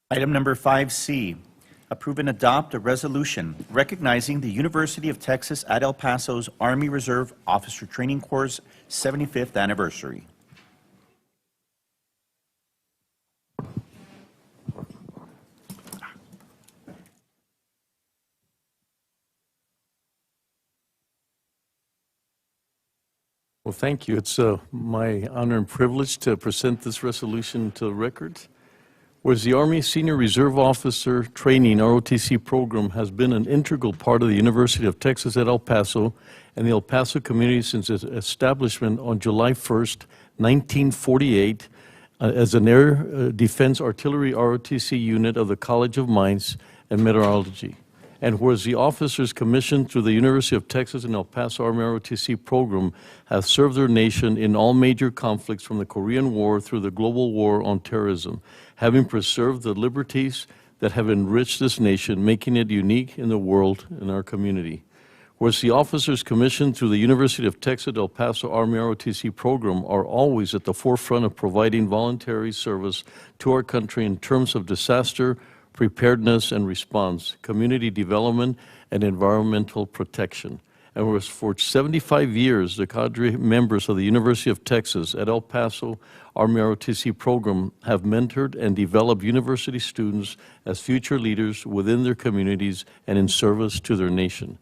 Item number 5C, approve and adopt a resolution recognizing the University of Texas at El Paso's Army Reserve Officer Training Corps' 75th anniversary. Well, thank you. It's my honor and privilege to present this resolution to the record. Whereas the Army Senior Reserve Officer Training ROTC program has been an integral part of the University of Texas at El Paso and the El Paso community since its establishment on July 1st, 1948, as an Air Defense Artillery ROTC unit of the College of Mines and Meteorology. And whereas the officers commissioned through the University of Texas and El Paso Army ROTC program have served their nation in all major conflicts from the Korean War through the global war on terrorism, having preserved the liberties that have enriched this nation, making it unique in the world and our community. Whereas the officers commissioned through the University of Texas El Paso Army ROTC program are always at the forefront of providing voluntary service to our country in terms of disaster preparedness and response, community development, and environmental protection. And was for 75 years, the cadre members of the University of Texas at El Paso Army ROTC program have mentored and developed university students as future leaders within their communities and in service to their nation.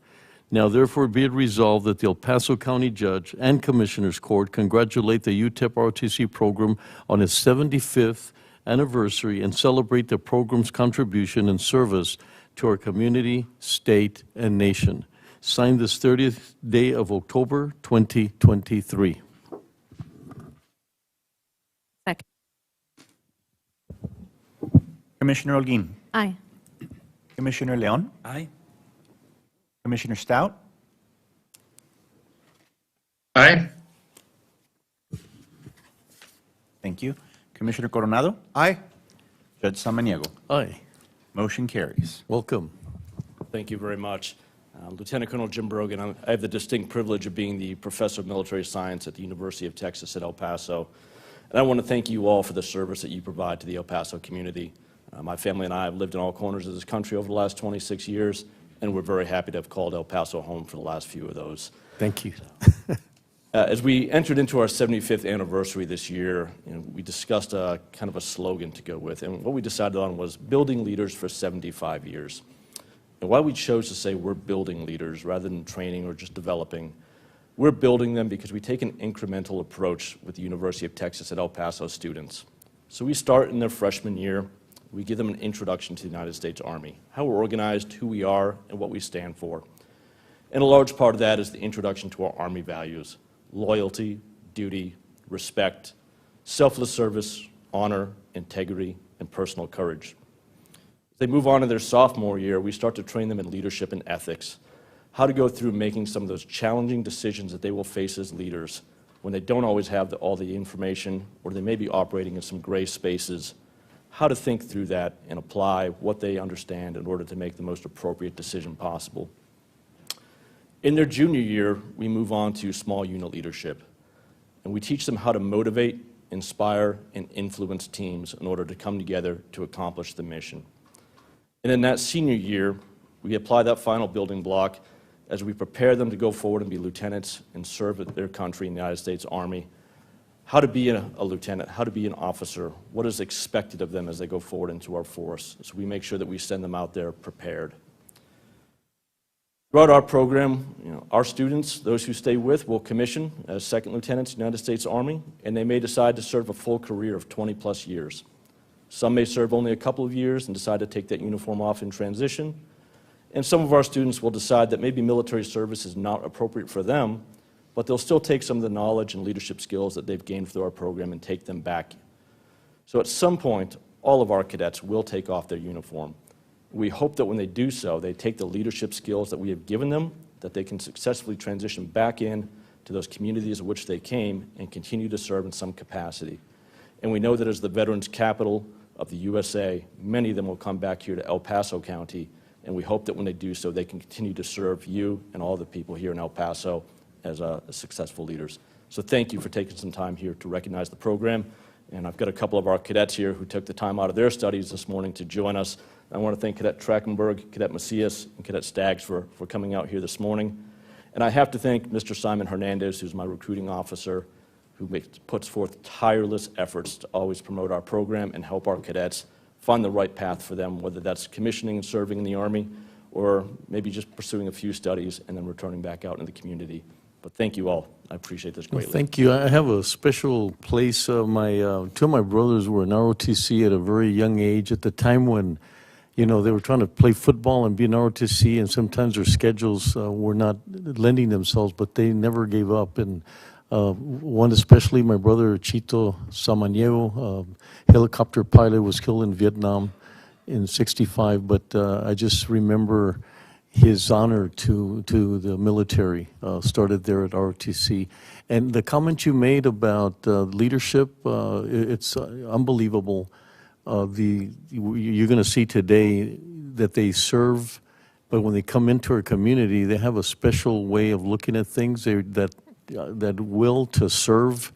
Now, therefore, be it resolved that the El Paso County Judge and Commissioners Court congratulate the UTEP ROTC program on its 75th anniversary and celebrate the program's contribution and service to our community, state, and nation. Signed this 30th day of October, 2023. Second. Commissioner Holguín. Aye. Commissioner Leon. Aye. Commissioner Stout. Aye. Thank you. Commissioner Coronado. Aye. Judge Samaniego. Aye. Motion carries. Welcome. Thank you very much. Lieutenant Colonel Jim Brogan, I have the distinct privilege of being the Professor of Military Science at the University of Texas at El Paso. And I want to thank you all for the service that you provide to the El Paso community. My family and I have lived in all corners of this country over the last 26 years, and we're very happy to have called El Paso home for the last few of those. Thank you. As we entered into our 75th anniversary this year, we discussed a kind of a slogan to go with, and what we decided on was building leaders for 75 years. And why we chose to say we're building leaders rather than training or just developing, we're building them because we take an incremental approach with the University of Texas at El Paso students. So we start in their freshman year, we give them an introduction to the United States Army, how we're organized, who we are, and what we stand for. And a large part of that is the introduction to our Army values: loyalty, duty, respect, selfless service, honor, integrity, and personal courage. As they move on to their sophomore year, we start to train them in leadership and ethics, how to go through making some of those challenging decisions that they will face as leaders when they don't always have all the information, or they may be operating in some gray spaces, how to think through that and apply what they understand in order to make the most appropriate decision possible. In their junior year, we move on to small unit leadership, and we teach them how to motivate, inspire, and influence teams in order to come together to accomplish the mission. And in that senior year, we apply that final building block as we prepare them to go forward and be lieutenants and serve their country in the United States Army. How to be a lieutenant, how to be an officer, what is expected of them as they go forward into our force. So we make sure that we send them out there prepared. Throughout our program, our students, those who stay with, will commission as second lieutenants in the United States Army, and they may decide to serve a full career of 20+ years. Some may serve only a couple of years and decide to take that uniform off in transition. And some of our students will decide that maybe military service is not appropriate for them, but they'll still take some of the knowledge and leadership skills that they've gained through our program and take them back. So at some point, all of our cadets will take off their uniform. We hope that when they do so, they take the leadership skills that we have given them, that they can successfully transition back in to those communities of which they came and continue to serve in some capacity. And we know that as the veterans' capital of the USA, many of them will come back here to El Paso County, and we hope that when they do so, they can continue to serve you and all the people here in El Paso as successful leaders. So thank you for taking some time here to recognize the program And I've got a couple of our cadets here who took the time out of their studies this morning to join us. I want to thank Cadet Trachtenberg, Cadet Macias, and Cadet Staggs for coming out here this morning. And I have to thank Mr. Simon Hernandez, who's my recruiting officer, who puts forth tireless efforts to always promote our program and help our cadets find the right path for them, whether that's commissioning and serving in the Army, or maybe just pursuing a few studies and then returning back out in the community. But thank you all. I appreciate this Well, greatly. thank you. I have a special place. Two of my brothers were in ROTC at a very young age, at the time when, you know, they were trying to play football and be in ROTC, and sometimes their schedules were not lending themselves, but they never gave up. And one especially, my brother Chito Samaniego, helicopter pilot, was killed in Vietnam in '65, but I just remember his honor to the military started there at ROTC. And the comment you made about leadership, it's unbelievable. You're going to see today that they serve, but when they come into our community, they have a special way of looking at things. That will to serve,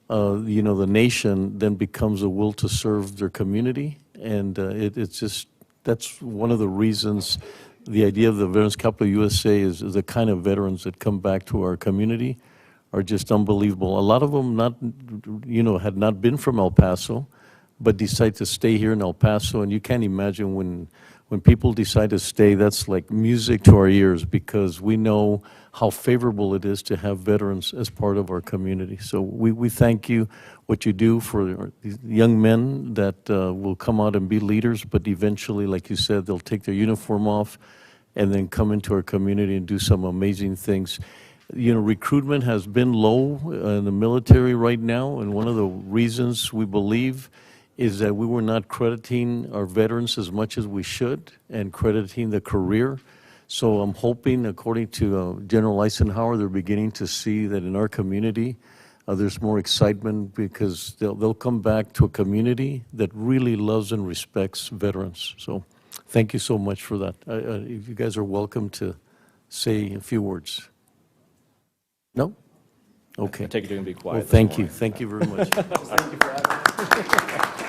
you know, the nation then becomes a will to serve their community. And it's just, that's one of the reasons the idea of the Veterans Capital USA is the kind of veterans that come back to our community are just unbelievable. A lot of them had not been from El Paso, but decide to stay here in El Paso. And you can't imagine when people decide to stay, that's like music to our ears, because we know how favorable it is to have veterans as part of our community. So we thank you, what you do for these young men that will come out and be leaders, but eventually, like you said, they'll take their uniform off and then come into our community and do some amazing things. You know, recruitment has been low in the military right now, and one of the reasons we believe is that we were not crediting our veterans as much as we should and crediting the career. So I'm hoping, according to General Eisenhower, they're beginning to see that in our community there's more excitement, because they'll come back to a community that really loves and respects veterans. So thank you so much for that. You guys are welcome to say a few words. No? Okay. I take it you're going to be quiet. Well, thank you. Thank you very much. Thank you for having me.